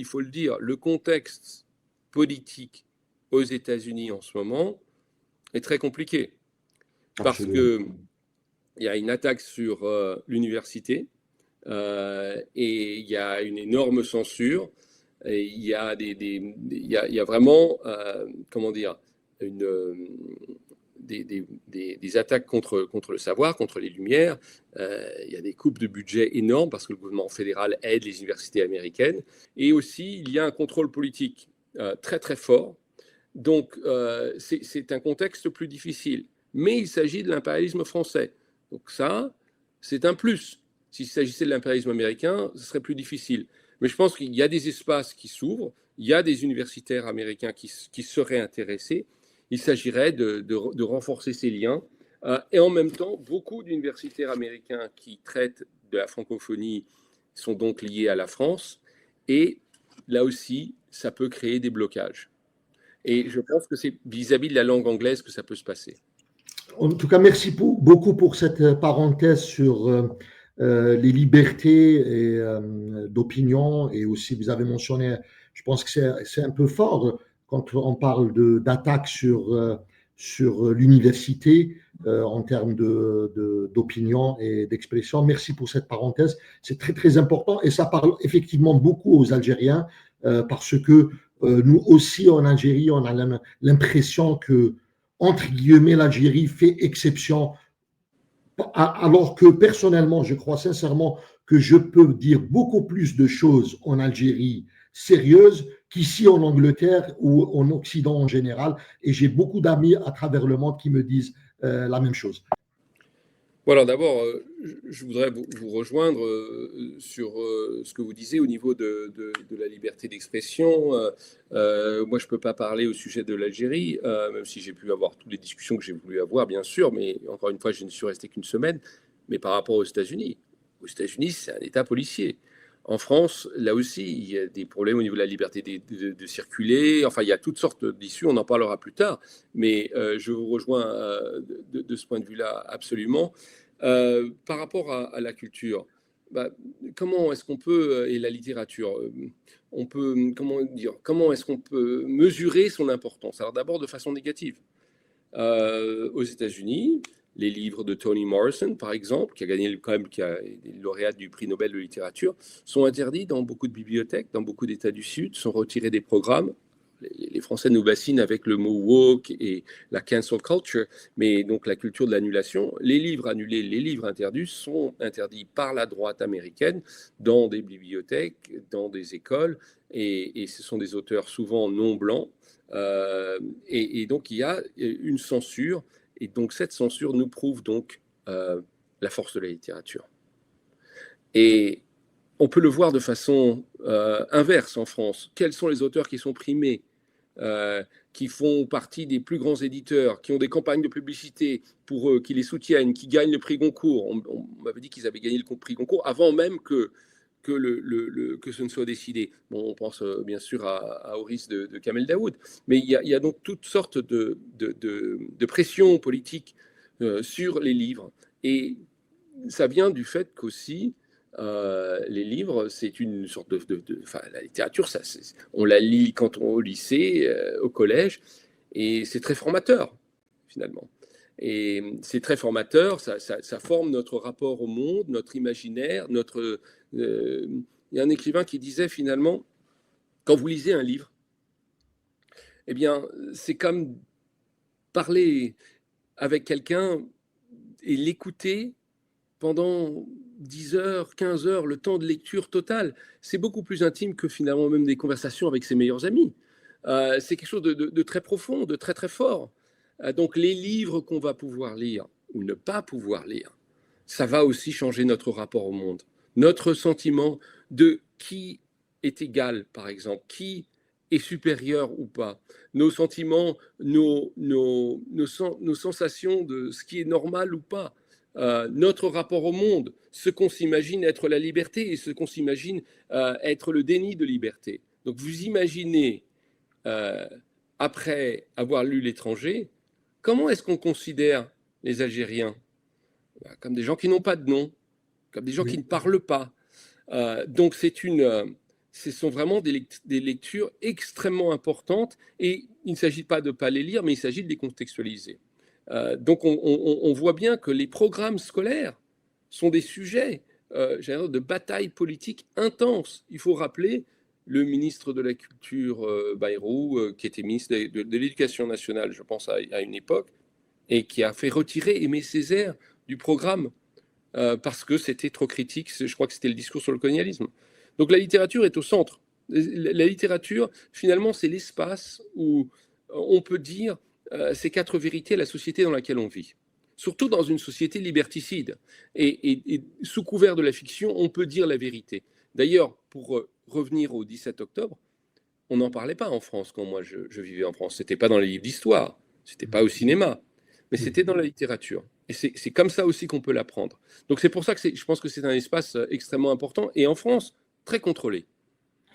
il faut le dire, le contexte politique aux États-Unis en ce moment est très compliqué. Parce qu'il y a une attaque sur l'université et il y a une énorme censure. Et il y a, il y a vraiment, comment dire, des attaques contre le savoir, contre les Lumières. Il y a des coupes de budget énormes parce que le gouvernement fédéral aide les universités américaines. Et aussi, il y a un contrôle politique très très fort. Donc, c'est un contexte plus difficile. Mais il s'agit de l'impérialisme français. Donc ça, c'est un plus. S'il s'agissait de l'impérialisme américain, ce serait plus difficile. Mais je pense qu'il y a des espaces qui s'ouvrent, il y a des universitaires américains qui seraient intéressés. Il s'agirait de renforcer ces liens. Et en même temps, beaucoup d'universitaires américains qui traitent de la francophonie sont donc liés à la France. Et là aussi, ça peut créer des blocages. Et je pense que c'est vis-à-vis de la langue anglaise que ça peut se passer. En tout cas, merci beaucoup pour cette parenthèse sur les libertés d'opinion, et aussi vous avez mentionné, je pense que c'est un peu fort quand on parle d'attaque sur l'université en termes d'opinion et d'expression. Merci pour cette parenthèse, c'est très très important et ça parle effectivement beaucoup aux Algériens parce que nous aussi en Algérie, on a l'impression que, entre guillemets, l'Algérie fait exception, alors que personnellement, je crois sincèrement que je peux dire beaucoup plus de choses en Algérie sérieuses qu'ici en Angleterre ou en Occident en général. Et j'ai beaucoup d'amis à travers le monde qui me disent la même chose. Voilà, d'abord, je voudrais vous rejoindre sur ce que vous disiez au niveau de la liberté d'expression. Moi, je ne peux pas parler au sujet de l'Algérie, même si j'ai pu avoir toutes les discussions que j'ai voulu avoir, bien sûr, mais encore une fois, je ne suis resté qu'une semaine. Mais par rapport aux États-Unis, c'est un État policier. En France, là aussi, il y a des problèmes au niveau de la liberté de circuler. Enfin, il y a toutes sortes d'issues, on en parlera plus tard. Mais je vous rejoins de ce point de vue-là absolument. Par rapport à la culture, comment est-ce qu'on peut, et la littérature, on peut, comment est-ce qu'on peut mesurer son importance? Alors d'abord de façon négative. Aux États-Unis, les livres de Toni Morrison, par exemple, qui a gagné qui est lauréate du prix Nobel de littérature, sont interdits dans beaucoup de bibliothèques, dans beaucoup d'États du Sud, sont retirés des programmes. Les Français nous bassinent avec le mot woke et la cancel culture, mais donc la culture de l'annulation. Les livres annulés, les livres interdits sont interdits par la droite américaine dans des bibliothèques, dans des écoles, et ce sont des auteurs souvent non blancs. Et donc il y a une censure, et donc cette censure nous prouve donc la force de la littérature. Et on peut le voir de façon inverse en France. Quels sont les auteurs qui sont primés, qui font partie des plus grands éditeurs, qui ont des campagnes de publicité pour eux, qui les soutiennent, qui gagnent le prix Goncourt? On m'avait dit qu'ils avaient gagné le prix Goncourt avant même que ce ne soit décidé. Bon, on pense bien sûr à Horace de Kamel Daoud, mais il y a donc toutes sortes de pressions politiques sur les livres. Et ça vient du fait qu'aussi, les livres, c'est une sorte enfin, la littérature, on la lit quand on est au lycée, au collège, et c'est très formateur, finalement. Et c'est très formateur, ça forme notre rapport au monde, notre imaginaire, il y a un écrivain qui disait finalement, quand vous lisez un livre, eh bien, c'est comme parler avec quelqu'un et l'écouter pendant 10 heures, 15 heures, le temps de lecture total. C'est beaucoup plus intime que finalement même des conversations avec ses meilleurs amis. C'est quelque chose de très profond, de très très fort. Donc les livres qu'on va pouvoir lire ou ne pas pouvoir lire, ça va aussi changer notre rapport au monde, notre sentiment de qui est égal, par exemple, qui est supérieur ou pas, nos sentiments, nos sensations de ce qui est normal ou pas, notre rapport au monde, ce qu'on s'imagine être la liberté et ce qu'on s'imagine être le déni de liberté. Donc vous imaginez, après avoir lu L'étranger, comment est-ce qu'on considère les Algériens? Comme des gens qui n'ont pas de nom, comme des gens qui ne parlent pas. Donc c'est une ce sont vraiment des lectures extrêmement importantes et il ne s'agit pas de ne pas les lire, mais il s'agit de les contextualiser. Donc on voit bien que les programmes scolaires sont des sujets de bataille politique intense. Il faut rappeler le ministre de la Culture, Bayrou, qui était ministre de l'Éducation nationale, je pense, à une époque, et qui a fait retirer Aimé Césaire du programme parce que c'était trop critique. Je crois que c'était le discours sur le colonialisme. Donc la littérature est au centre. La littérature, finalement, c'est l'espace où on peut dire ces quatre vérités à la société dans laquelle on vit. Surtout dans une société liberticide. Et sous couvert de la fiction, on peut dire la vérité. D'ailleurs, pour revenir au 17 octobre, on n'en parlait pas en France quand moi je vivais en France. C'était pas dans les livres d'histoire, c'était pas au cinéma, mais c'était dans la littérature. Et c'est comme ça aussi qu'on peut l'apprendre. Donc c'est pour ça que je pense que c'est un espace extrêmement important et en France, très contrôlé.